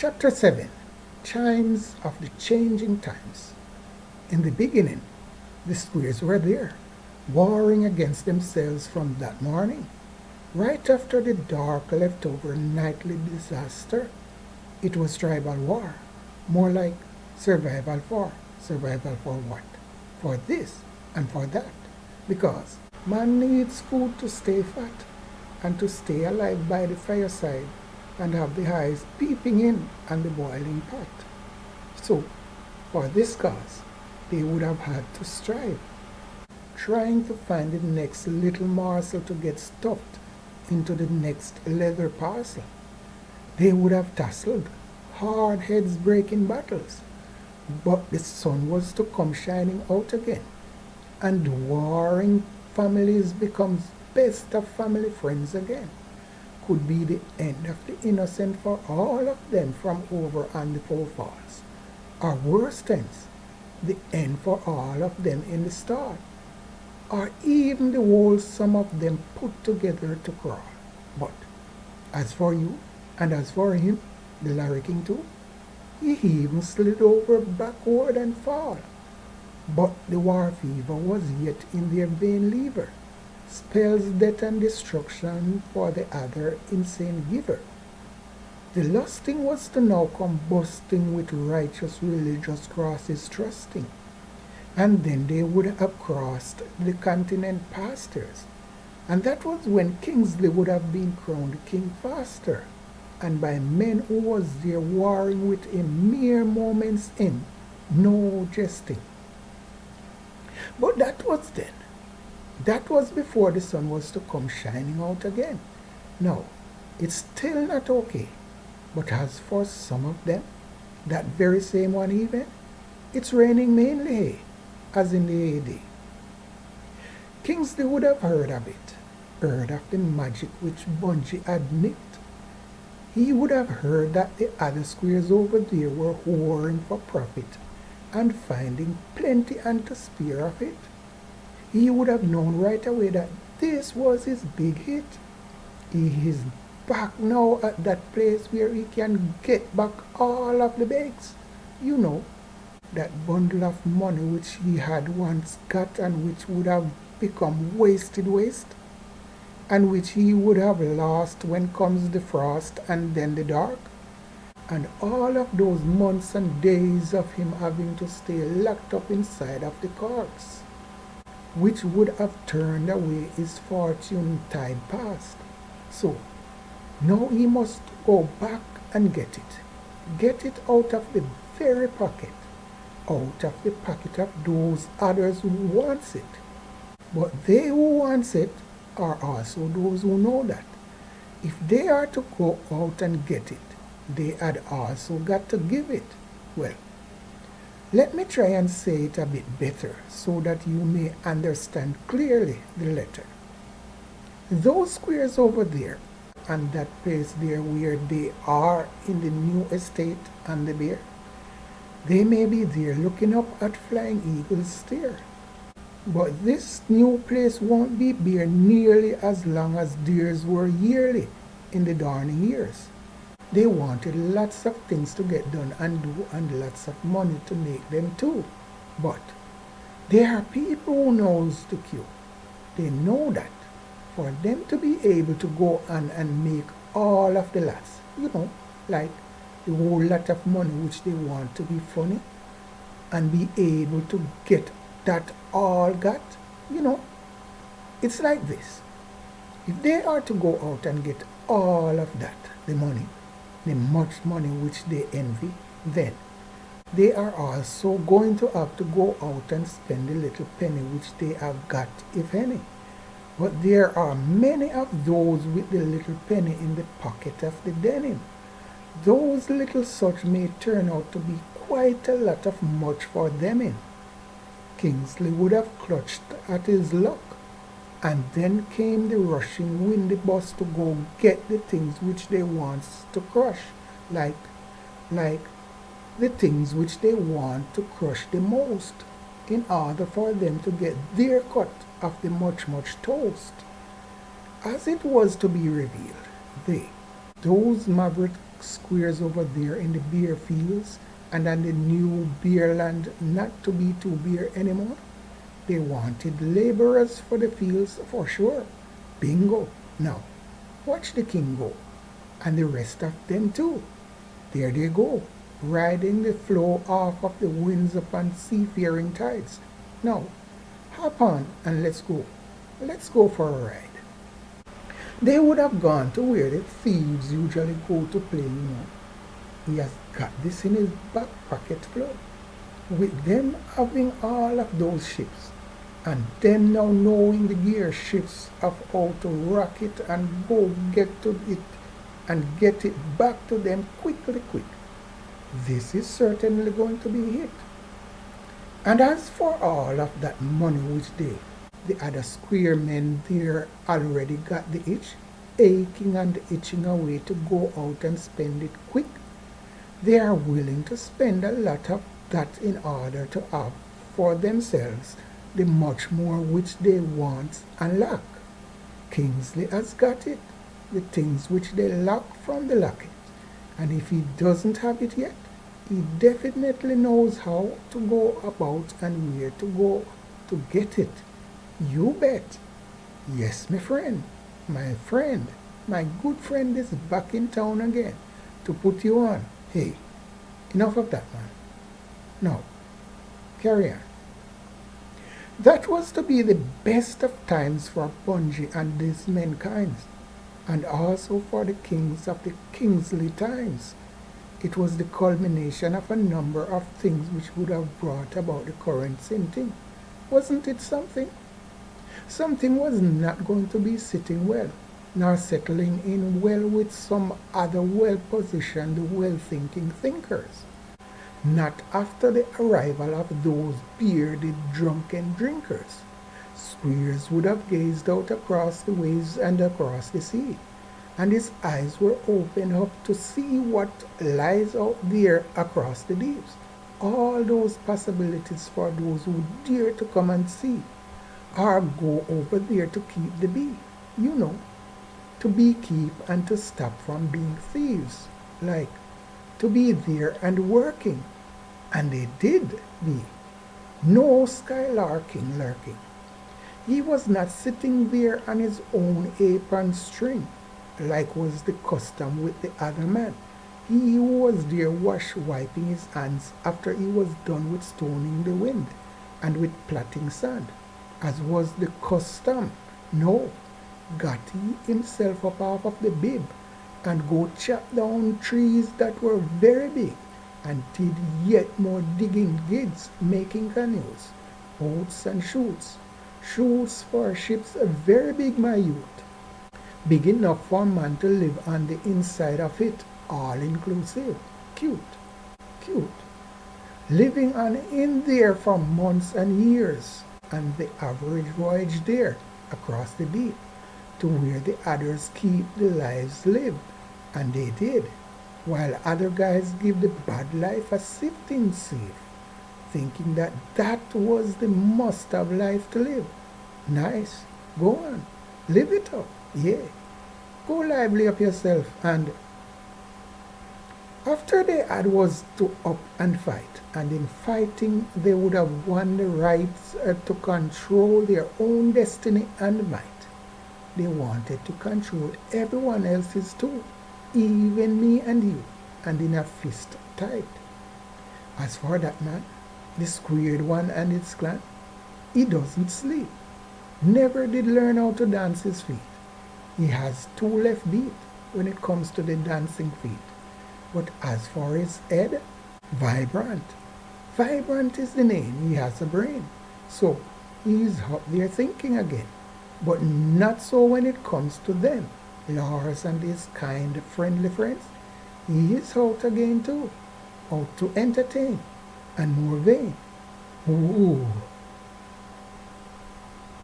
Chapter 7. Chimes of the Changing Times. In the beginning, the squares were there, warring against themselves from that morning. Right after the dark leftover nightly disaster, it was tribal war, more like survival for. Survival for what? For this and for that. Because man needs food to stay fat and to stay alive by the fireside and have the eyes peeping in and the boiling pot. So, for this cause, they would have had to strive, trying to find the next little morsel to get stuffed into the next leather parcel. They would have tussled, hard heads breaking battles, but the sun was to come shining out again, and warring families becomes best of family friends again. Could be the end of the innocent for all of them from over on the Four Falls, or worse things, the end for all of them in the start, or even the whole sum of them put together to crawl. But as for you, and as for him, the larrikin too, he even slid over backward and fall. But the war fever was yet in their vein lever, spells death and destruction for the other insane giver. The lusting was to now come busting with righteous religious crosses trusting, and then they would have crossed the continent pastors, and that was when Kingsley would have been crowned king faster, and by men who was there warring with him mere moments in, no jesting. But that was then. That was before the sun was to come shining out again. Now, it's still not okay. But as for some of them, that very same one even, it's raining mainly hay, as in the AD. Kingsley would have heard of it, heard of the magic which Bungie had nicked. He would have heard that the other squares over there were whoring for profit and finding plenty and to spare of it. He would have known right away that this was his big hit. He is back now at that place where he can get back all of the bags. You know, that bundle of money which he had once got and which would have become wasted waste, and which he would have lost when comes the frost and then the dark, and all of those months and days of him having to stay locked up inside of the carts, which would have turned away his fortune tide past. So, now he must go back and get it out of the very pocket, out of the pocket of those others who wants it. But they who wants it are also those who know that if they are to go out and get it, they had also got to give it. Well, let me try and say it a bit better so that you may understand clearly the letter. Those squares over there and that place there where they are in the new estate and the bear, they may be there looking up at Flying Eagle's stare. But this new place won't be bare nearly as long as theirs were yearly in the darning years. They wanted lots of things to get done and do and lots of money to make them too. But there are people who knows the cue. They know that for them to be able to go on and make all of the lots, like the whole lot of money which they want to be funny and be able to get that all got, it's like this. If they are to go out and get all of that, the money, the much money which they envy, then they are also going to have to go out and spend the little penny which they have got, if any. But there are many of those with the little penny in the pocket of the denim. Those little such may turn out to be quite a lot of much for them in. Kingsley would have clutched at his luck, and then came the rushing windy bus to go get the things which they wants to crush, like the things which they want to crush the most, in order for them to get their cut of the much toast. As it was to be revealed, those maverick squares over there in the beer fields and on the new beer land not to be too beer anymore. They wanted laborers for the fields for sure. Bingo. Now, watch the king go. And the rest of them too. There they go, riding the flow off of the winds upon seafaring tides. Now, hop on and let's go. Let's go for a ride. They would have gone to where the thieves usually go to play, He has got this in his back pocket flow. With them having all of those ships, and them now knowing the gear shifts of how to rock it and go get to it and get it back to them quickly. This is certainly going to be hit. And as for all of that money which the other square men there already got the itch, aching and itching away to go out and spend it quick. They are willing to spend a lot of that in order to have for themselves the much more which they want and lack. Kingsley has got it, the things which they lack from the locket, and if he doesn't have it yet, he definitely knows how to go about and where to go to get it. You bet. Yes, my friend, my good friend is back in town again to put you on. Hey, enough of that, man. Now, carry on. That was to be the best of times for Bungie and these mankind, and also for the kings of the Kingsley times. It was the culmination of a number of things which would have brought about the current same thing. Wasn't it something? Something was not going to be sitting well, nor settling in well with some other well-positioned, well-thinking thinkers. Not after the arrival of those bearded, drunken drinkers. Squeers would have gazed out across the waves and across the sea, and his eyes were opened up to see what lies out there across the deeps. All those possibilities for those who dare to come and see, or go over there to keep the bee, to beekeep and to stop from being thieves, like to be there and working. And they did be. No skylarking lurking. He was not sitting there on his own apron string, like was the custom with the other man. He was there wiping his hands after he was done with stoning the wind and with plaiting sand, as was the custom. No, got he himself up off of the bib and go chop down trees that were very big, and did yet more digging gigs, making canoes, boats and shoots for ships very big, my youth, big enough for a man to live on the inside of it, all inclusive, cute, living on in there for months and years, and the average voyage there across the deep to where the others keep the lives lived, and they did, while other guys give the bad life a sifting sieve, thinking that that was the must-have life to live. Nice, go on, live it up, yeah, go lively up yourself. And after they had was to up and fight, and in fighting they would have won the rights to control their own destiny and might. They wanted to control everyone else's too, even me and you, and in a fist tight. As for that man, the squared one and its clan, he doesn't sleep, never did learn how to dance his feet. He has 2 left beat when it comes to the dancing feet. But as for his head, vibrant. Vibrant is the name. He has a brain. So he's up there thinking again. But not so when it comes to them, Lars and his kind, friendly friends. He is out again too, out to entertain, and more vain. Ooh,